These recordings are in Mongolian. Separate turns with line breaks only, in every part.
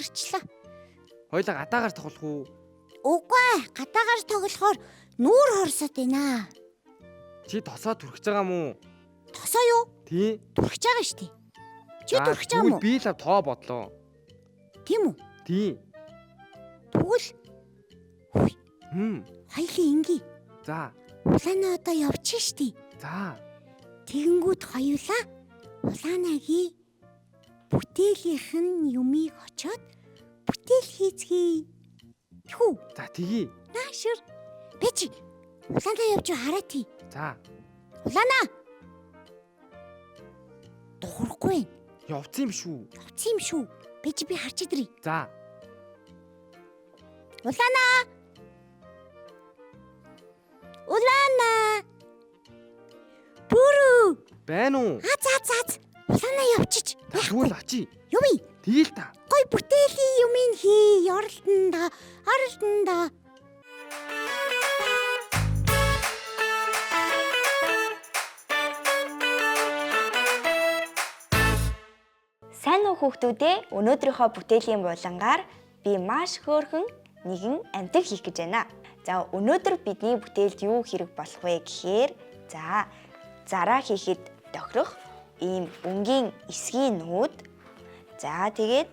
ядарчлаа.
Хоёлаа гадаагаар тоглох уу?
Үгүй ээ, гадаагаар тоглохоор нүүр хорсоод байна.
Чи тосоо түрхэж байгаа мүү?
Тосоо юу?
Тий.
Түрхэж байгаа шүү дээ. Чи түрхэж байгаа мó?
Би л тоо бодлоо.
Тийм үү?
Тий.
Тэгвэл хоёлын инги.
За.
Улаанаа одоо явчих штий.
За.
Тэгэнгүүт хоёулаа улаанагийн бүтээлийнх нь юмыг очоод бүтээл хийцгээе. Хүү.
За тэгье.
Наашир. Бэчи. Улаанаа явж хараа тий.
За.
Улаанаа. Дуурахгүй.
Явцсан юм шүү.
Явцсан юм шүү. Бэчи би харч идрий.
За.
Улаанаа. Улаанаа. Бүрүү.
Байна уу?
Аз. Улаанаа явчих.
Тэгвэл очий.
Юу вэ?
Тэгэл та.
Гой бүтээлийн юмыг хий. Оролдонда.
Сайн уу хүүхдүүдээ, өнөөдрийнхөө бүтээлийн булангаар би маш хөөрхөн нэгэн амьтаг хийх гэж байна. За өнөөдөр бидний бүтээлд юу хэрэг болох вэ гэхээр зараа хийхэд тохирох ийм өнгийн эсгийн нүүд. За тэгээд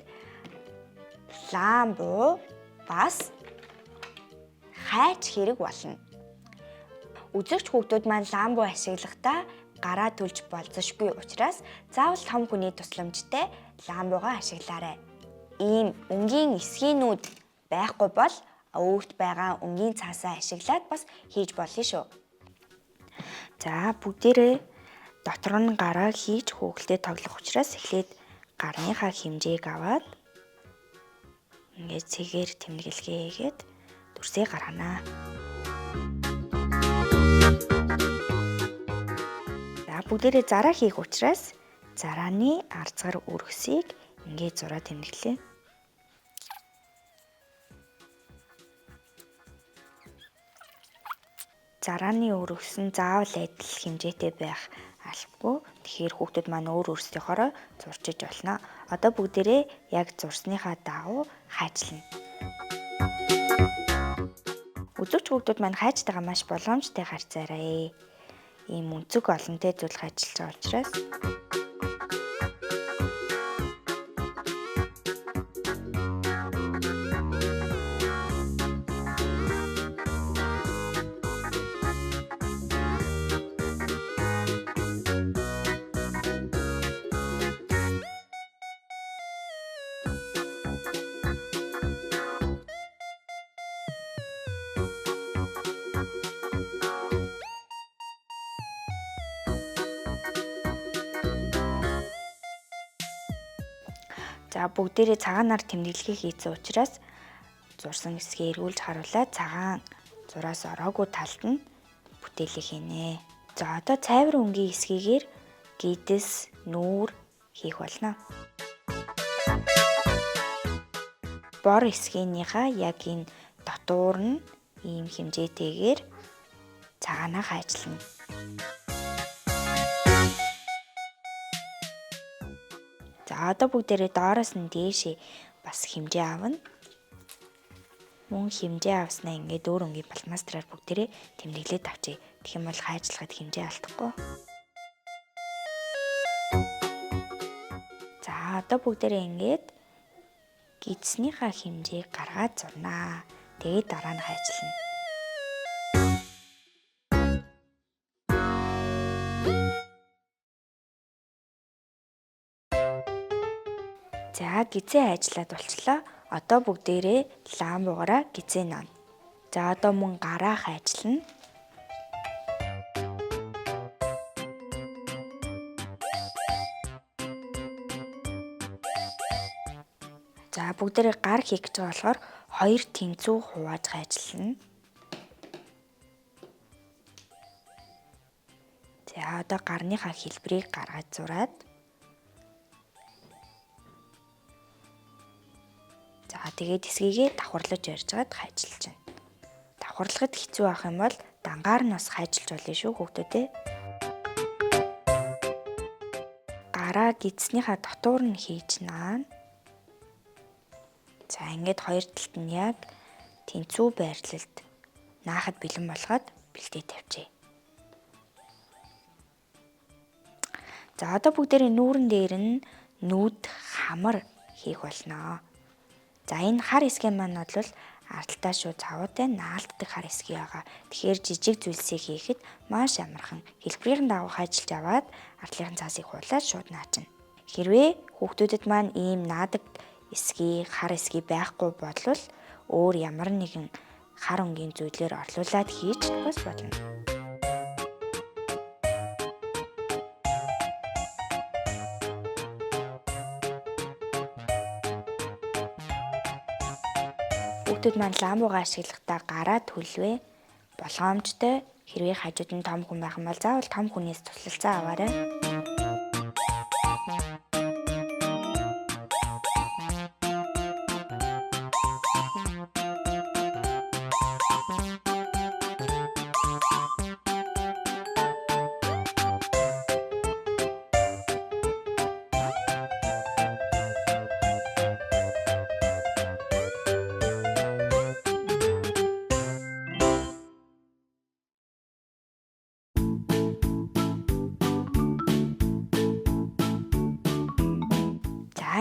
ламбу бас хайч хэрэг болно. Үзэгч хүүхдүүд маань ламбу ашиглахдаа гараа түлж болзошгүй учраас заавал том хүний тусламжтай ламбугаа ашиглаарай. Ийм өнгийн эсгийн нүүд байхгүй бол өөрт байгаа өнгийн цаасаа ашиглаад бас хийж болно шүү. За бүгдээрээ дотор нь гараа хийж хөөгөлтэй тоглох учраас эхлээд гарныхаа хэмжээг аваад ингээд цэгээр тэмдэглэгээ хийгээд дүрсээ гарганаа. За бүгдээрээ зараа хийх учраас зарааны арцгар өргөсийг ингээд зураа тэмдэглэе. Зарааны өргөс нь заавал адил хэмжээтэй байх албагүй. Тэгэхээр хүүхдүүд маань өөр өөрсдийнхоороо зурчиж болно. Одоо бүгдээрээ яг зурсныхаа дагуу хайчлана. Үзэгч хүүхдүүд маань хайчтайгаа маш боломжтой харьцаарай. Ийм өнцөг олонтой зүйл хайчилж байгаа учраас за бүгдээрээ цагаан нар тэмдэглэгээ хийсэн учраас зурсан хэсгээ эргүүлж харуулаад цагаан зураас ороогүй талд нь бүтээлээ хийнэ. За одоо цайвар өнгийн хэсгийгээр гидс, нүүр хийх болно. Бор хэсгийнхаа яг энэ дотуур нь ийм хэмжээтэйгээр цагаанаа хайчлана. За одоо бүгдээрээ доороос нь дээшээ бас хэмжээ авна. Мөн хэмжээ авснаа ингээд өөр өнгийн балмастраар бүгдээрээ тэмдэглээд авчий. Тэгэх юм бол хайчлагад хэмжээ алдахгүй. За одоо бүгдээрээ ингээд гидснийхаа хэмжээг гаргаад зурнаа. Тэгээд дараа нь хайчлана. За гизээ ажиллаад болчлоо. Одоо бүгдээрээ ламбугаараа гизээ нуна. За одоо мөн гараа хайчлана. За бүгдээрээ гар хийх гэж байгаа болохоор хоёр тэнцүү хувааж хайчлана. За одоо гарныхаа хэлбэрийг гаргаж зураад тэгээд эсгийгээ давхарлаж ярьж байгаад хайчилж байна. Давхарлагад хэцүү ах юм бол дангаар нь бас хайчилж болно шүү хүүхдүүдээ. Гараа гидснийхаа дотуур нь хийж наана. За ингээд хоёр талд нь яг тэнцүү байрлалд наахад бэлэн болгоод бэлдээ тавьжээ. За одоо бүгдээрээ нүүрэн дээр нь нүүд хамар хийх болно. За энэ хар хэсгийн маань бол ардталтаа шууд цавуутай наалддаг хар хэсэг байгаа. Тэгэхээр жижиг зүйлсийг хийхэд маш амархан хэлбэрийн дагуу ажиллаж аваад ардлын цаасыг хуулаад шууд наачна. Хэрвээ хүүхдүүдэд маань ийм наадаг эсгий, хар эсгий байхгүй бол өөр ямар нэгэн хар өнгийн зүйлээр орлуулад хийж бас болно. Хүүхдүүд маань ламбуугаа ашиглахдаа гараа төлвээ болгоомжтой. Хэрвээ хажууд нь том хүн байх юм бол заавал том хүнээс туслалцаа аваарай.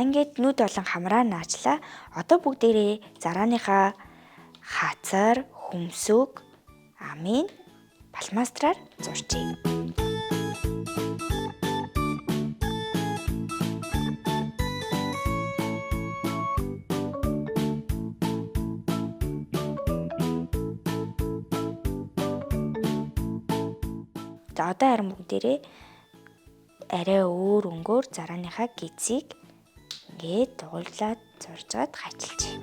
Ингээд нүд болон хамраа наачлаа. Одоо бүгдээрээ зарааныхаа хацар, хөмсөг, амын палмастраар зурчээ. За одоо харин бүгдээрээ арай өөр өнгөөр зарааныхаа гизийг ингээд дугууллаад зуржгаад хачилчих.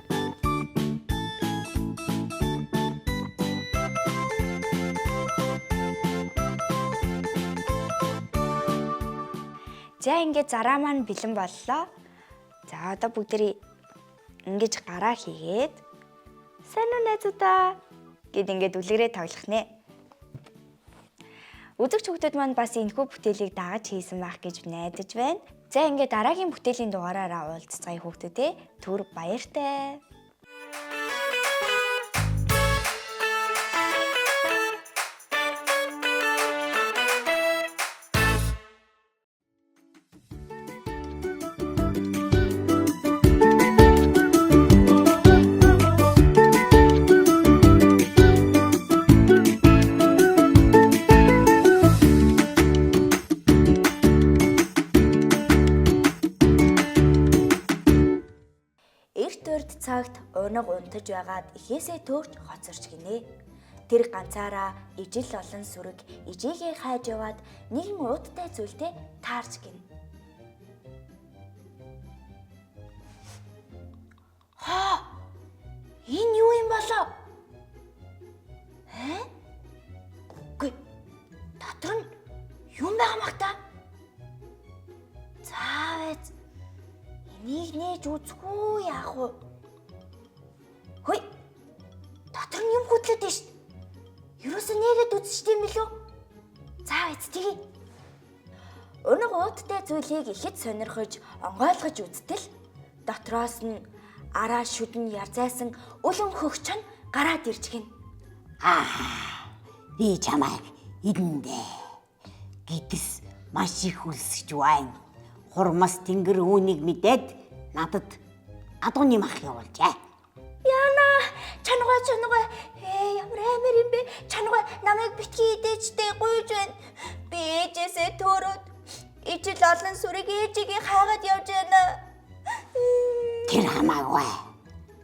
За ингээд зараа маань бэлэн боллоо. За одоо бүгдээрээ ингэж гараа хийгээд сайн уу найзуудаа гэд ингээд үлгэрээ тоглох нэ. Үзэгч хүүхдүүд маань бас энэхүү бүтээлийг дагаж хийсэн байх гэж найдаж байна. За ингээд дараагийн бүтээлийн дугаараараа уулзцгаая хүүхдүүдээ. Түр баяртай. Цагт унаг унтаж байгаад ихээсээ төөрч хоцорч гинэ. Тэр ганцаараа ижил олон сүрэг ижигээ хайж яваад нэгэн ууттай зүйлтэй таарч гин. Ха! Энэ юу юм болоо? Үгүй. Дотор нь юм байгаа мах та? Заавал энийг нээж үзэхгүй яах вэ? Хөөе. Дотор нь юм хөдлөд дээ шүү. Юуроос нэгэд үзчихсэн юм билүү? Заа эцтгий. Өнөг ууттай зүйлийг ихэд сонирхож, онгойлгож үзтэл дотроос нь араа шүдэн ярзайсан улам хөгч нь гараад ирж гин.
Би чамайг идэндээ гидс маш их үлсэж байна. Хурмас тэнгэр үүнийг мэдээд надад адууны мах явуулжээ.
Яна, чанга. Ямар амар юм бэ? Чанга намайг битгий идээчтэй гуйж байна. Би ээжээсээ төөрөөд ижил олон сүрэг ээжигээ хаагаад явж байна.
Тэр хамаагүй.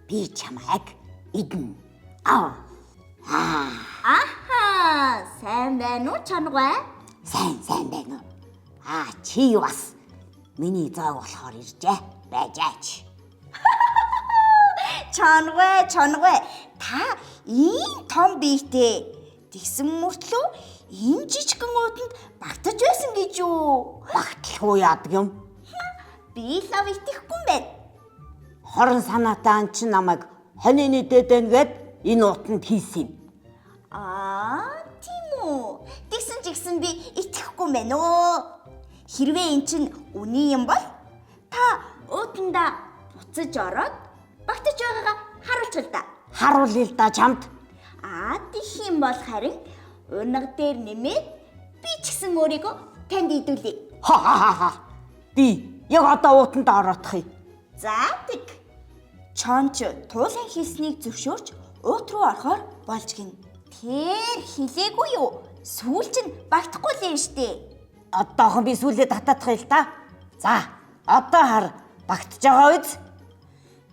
Би чамайг идэн.
Аха, сайн байна уу чанга?
Сайн байна уу? Чи бас миний зоог болохоор иржээ. Байжаач.
Чанга. Та ийм том биетэй. Тэгсэн мөртлөө ийм жижигхэн ууданд багтаж байсан гэж юу?
Багтлахгүй яадаг юм?
Би лав итгэхгүй юм байна.
Хорон санаатай ан чи намайг хонины дэд байна гэд энэ уутанд хийсэн юм.
Тийм үү? Тэгсэн би итгэхгүй юм байна оо. Хэрвээ эн чинь үний юм бол та уутанда буцаж ороод
багтаж байгаагаа харуулж л да.
Харуулъя л да чамд.
Тийх юм бол харин унаг дээр нэмээд би ч гэсэн өөрийгөө танд идүүлье.
Ха. Би яг одоо уутанд ороодох юм.
За тэг. Чонч туулан хийснийг зөвшөөрч уут руу орохоор болж гин. Тэр хилээгүй юу? Сүүл чинь багтахгүй л юм штэ.
Одоохон би сүүлдээ татаадах юм л да. За, одоо хар багтж байгаа үз.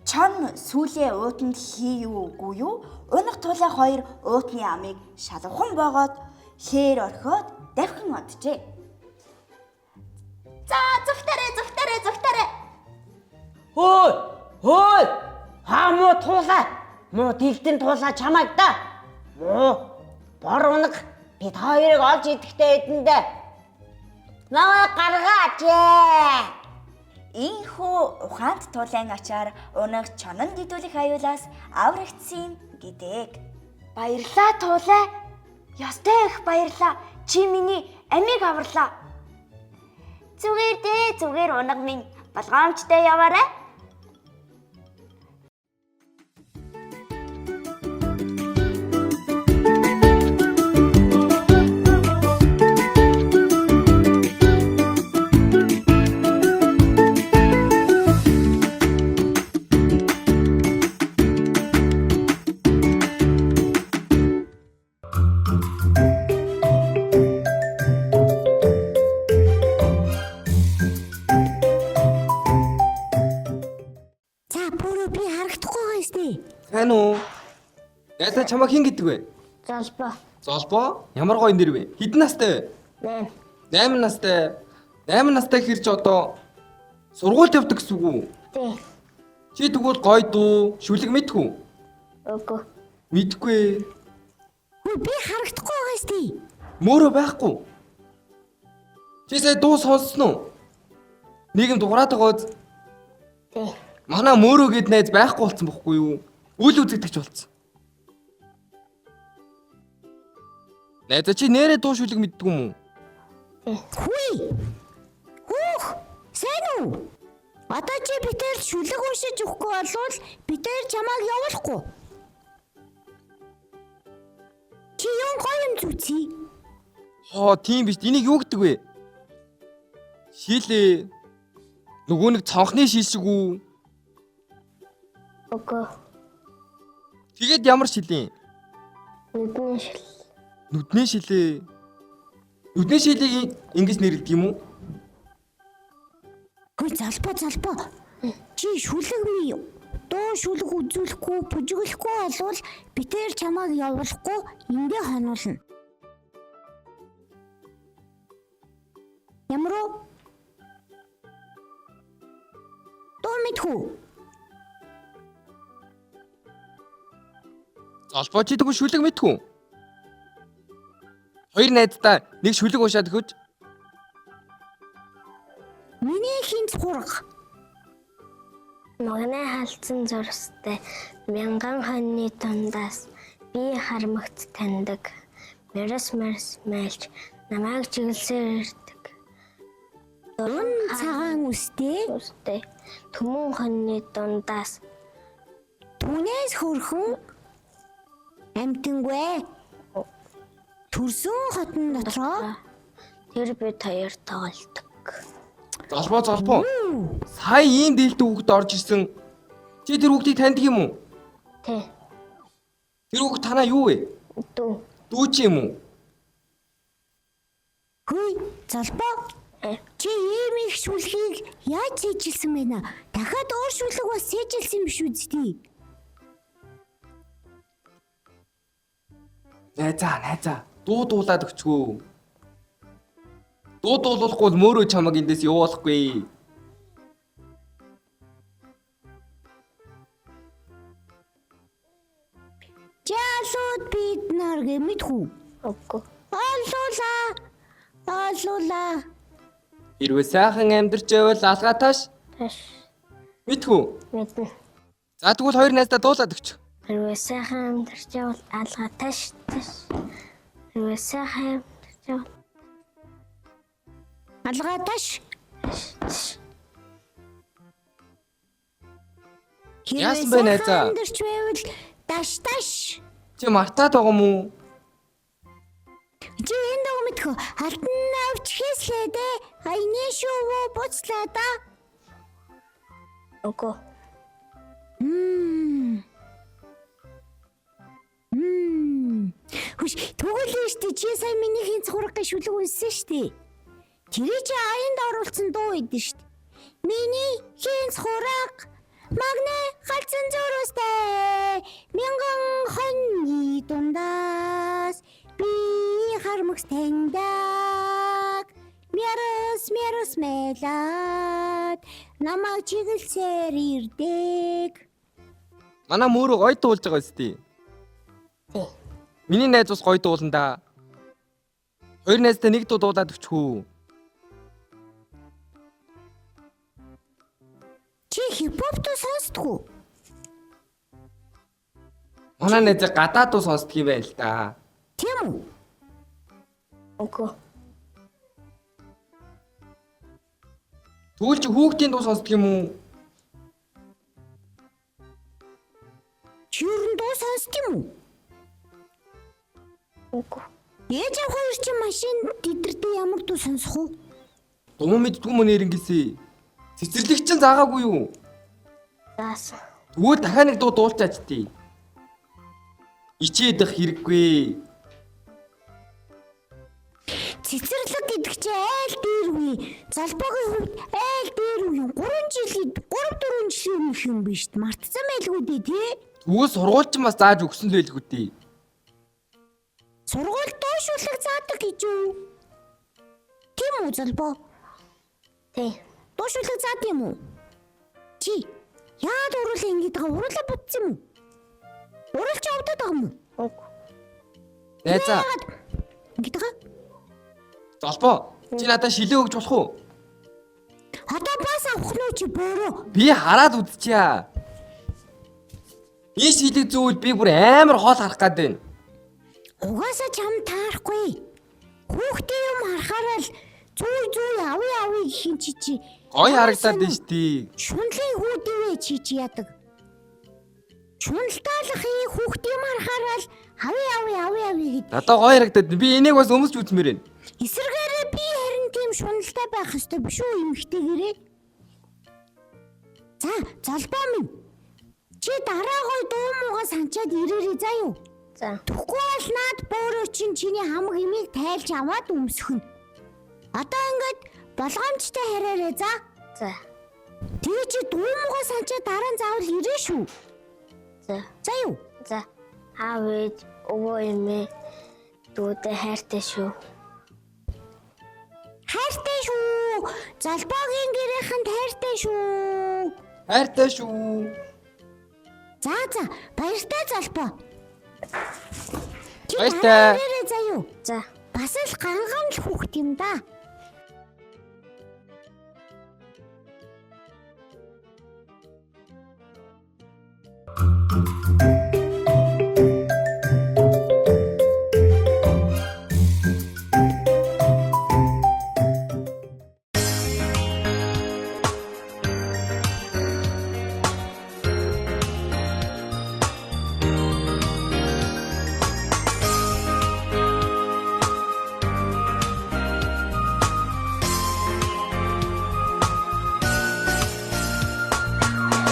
Чон сүүлээ уутанд хийюугүй юу? Унаг тулаа хоёр уутны амыг шалгухан боогоод хээр орхиод давхин оджээ. За зүгтарэ.
Хөөй. Хамуу туулаа. Муу дэлдэн туулаа чамайг да. Муу бор унаг бид хоёрыг олж идэхтэй эдэндээ. Наваа гаргаач.
Ийхүү ухаанд тулаан ачаар унаг чонон дидүүлэх аюулаас аврагдсан гэдэг.
Баярлаа туулаа. Ёстой их баярлаа. Чи миний амийг аварлаа.
Зүгээр унаг минь болгоомжтой яваарай.
Сайн уу? Яасан чамаа хэн гэдэг вэ?
Залбаа.
Золбоо? Ямар гоё нэр вэ? Хэдэн настай вэ? 8 настай. 8 настай хэрч одоо сургуульд явдаг гэсэн үг үү?
Тий.
Чи тэгвэл гоё дуу, шүлэг мэдхүү?
Үгүй.
Мэдгүй.
Би харагдахгүй байгаа сте.
Мөөрөө байхгүй. Чи сая дуу сонссон уу? Нийгэм дуурайд байгаа үз.
Тий.
Манай мөөрөө гэд найз байхгүй болсон бохгүй юу? Үл үзэгдэгч болсон. Найзаа чи нэрээ дуу шүлэг мэддэг юм уу?
Хүй. Сайн уу? Одоо чи битээр шүлэг уншиж өгөхгүй болвол битээр чамааг явуулахгүй. Чи юу гоё юм зүцээ?
Тийм биш. Энийг юу гэдэг вэ? Шилээ. Нөгөө нэг цонхны шил шиг үү?
Үгүй.
Тэгээд ямар шилийн?
Нүдний шил.
Нүдний шилээ. Нүдний шилийг ингэж нэрлэдэг юм уу?
Хөөе залбаа. Чи шүлэг ми дуу шүлэг үзүүлэхгүй, бүжиглэхгүй болвол битээр чамааг явуулахгүй ингээ хонуулна. Ямар уу? Дуу мэдхүү.
Золбоо чи тэгвэл шүлэг мэдхүү? Хоёр найздаа нэг шүлэг уушаад өгөөч.
Миний хинт хурга.
Магнай халдсан зурстай мянган хоньны дундаас би харамгт таньдаг. Мэрс мэлж намайг чиглэлсээр ирдэг.
Өн цагаан үстэй.
Түмэн хоньны дундаас
Түүнээс хөрхөн амтангүй. Төрсөн хотон дотроо
тэр бид хоёр тоглодог.
Золбоо. Сая ийм дээлтэй хүүхэд орж ирсэн. Чи тэр хүүхдийг таньдаг юм уу?
Тий.
Тэр хүүхэд танаа юу вэ?
Дүү.
Дүү чи юм уу?
хөөе залбаа. Чи ийм их шүлгийг яаж сэжилсэн бэ наа? Дахиад өөр шүлэг бас сэжилсэн биш үстэй.
Найзаа. Дуулаад өгчгөө. Дуулахгүй мөөрөө чамаг эндээс явуулахгүй.
Жаалууд бид нар гэмэдхүү.
Үгүй.
Олуулаа.
Хэрвээ сайхан амьдарч байвал алгааташ
Таш.
мэдхүү.
Мэднэ.
За тэгвэл хоёр найздаа дуулаад өгч.
Хэрвээ сайхан амьдарч явал алгаа таш. Хэрвээ сайхан амьдарч явал
Алгааташ.
Яасан бэ, найзаа?
Амьдарч байвал даш.
Чи мартаад байгаа юм уу?
Чи энэ дог мэдхүү алтан авч хийслээ дээ. Айны шувуу буцлаа да.
Үгүй.
Хүш тэгвэл штэ чи сая миний хин цургын шүлэг үнсэн штэ. Тэрий чи аянд оруулсан дуу идэв штэ. Миний хин цураг магнэ галзан зөрөөстэй мянган хоньны дундаас би хармагс таньдаг мярас мэлад намайг чиглэлсээр ирдэг.
Манай мөрөө гоё дуулж байгаа үстэй.
Тий.
Миний найз бас гоё дуулна да. Хоёр найзтай нэг дуу дуулаад өчхөө.
Чи хипхоп сонсдгоо?
Манай найз гадаад дуу сонсдог юм байл та.
Тийм үү?
Үгүй.
Тэгвэл чи хүүхдийн дуу сонсдог юм уу?
Чи юу дуу сонсд юм уу?
Үгүй.
Ээж аваа хоёр чи машин дидэрдээ ямар дуу сонсох уу?
Дуу мэддгүй мөн нэрэнгисээ. Цэцэрлэг чинь заагаагүй юу?
Заасан.
Тэгвэл дахиад нэг дуу дуулчаач тий. Ичээдэх хэрэггүй.
Цэцэрлэг гэдэг чи айл дээр үе. Залбаагийн хувьд айл дээр үе. 3-4 жилийн өмнөх юм биш үү? Мартсан байлгүй дээ тий.
Тэгвэл сургуульч бас зааж өгсөн л байлгүй тий.
Сургууль доошлог заадаг гэж юу? Тийм үү залбаа?
Тий.
Доошлог заад юм уу? Чи яад уруулаа ингэж байгаа уруулаа бутсан юм уу? Уруулж авдаад байгаа юм уу?
Үгүй.
Найзаа,
Ингэж байгаа?
залбоо. Чи надад шилээ өгч болох уу?
Одоо бас авах нь чи бороо.
Би хараад үзчихье. Энэ шилэг зүйл би бүр амар хоол харах гээд байна.
Угаасаа чам таарахгүй. Хүүхдээ юм харахаараа л зүй ави гэхин чи.
Гой харагдаад байна штий.
Шунлын хүүдивэ чи яадаг. Шунлтаалах хүүхдээ юм харахаараа л ави гэд.
Надад гой харагдаад. Би энийг бас өмсч үзмээр байна.
Эсвэргээрээ би харин тийм шунлтай байх ёстой биш үү эмхтэйгээрээ. За, залбаа минь. Чи дараагаа дуу муугаа санчаад ирээрээ заа юу?
За.
Тэгэхгүй бол наад боороо чиний хамаг имийг тайлж аваад өмсөх нь. Одоо ингээд болгоомжтой хараарай за.
За.
Тэгээ чи дуу муугаа санчаад дараа нь заавал ирээ шүү.
За.
За юу?
За. Аав ээж өвөө эмээ дүүдээ хайртай шүү.
Хайртай шүү. Залбаагийн гэрээхэнд хайртай шүү.
Хайртай шүү.
За баяртай залбаа.
Баяртай.
Ирээрээ заа юу?
За.
Бас л ганган л хүүхд юм да.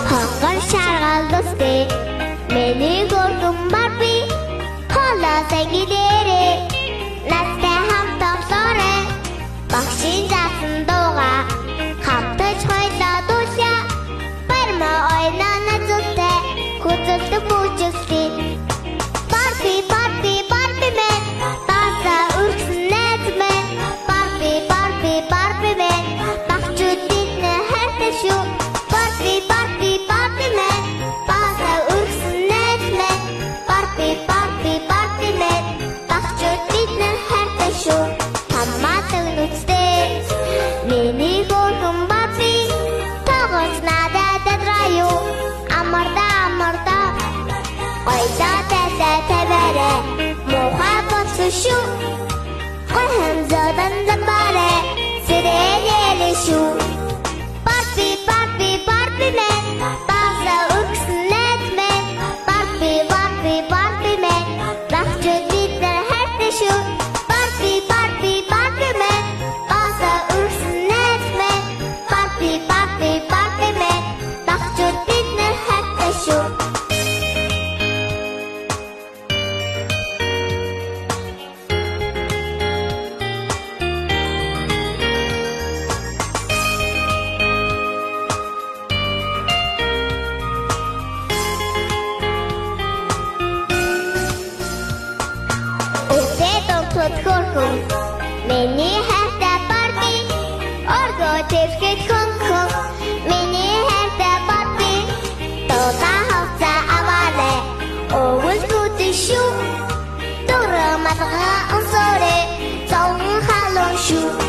Хонгор шаргалдустэй миний гурдум барби хоолой сангидэрээ настай хамт тоглоорой багшийн заасан дууга хамтаж хойлоо дуулаа барма ойноо назуутай хүзэлдэг бүжигсээ барби мен таса үргэсэн найз мен барби мен багчууд биднэ хайртай шүү Барби мен баса үргэсэн найз мен Барби мен багчууд биднэ хайртай шүү хамаатай нүцтэй миний гурван Барби тогоос надад адраю амарда ойда таваарэ мохай болсон шүү гой хамзадан замбарэ сэрэлээ шүү Барби мен баса үргэсэн шууд хөрхөн миний хайртай Барби орго тэрхэд хөнхөн миний хайртай Барби тулаа хавцаа аваарэ өвөл гүдэн шүү дөрөв малгай онсорэ зон халуун шүү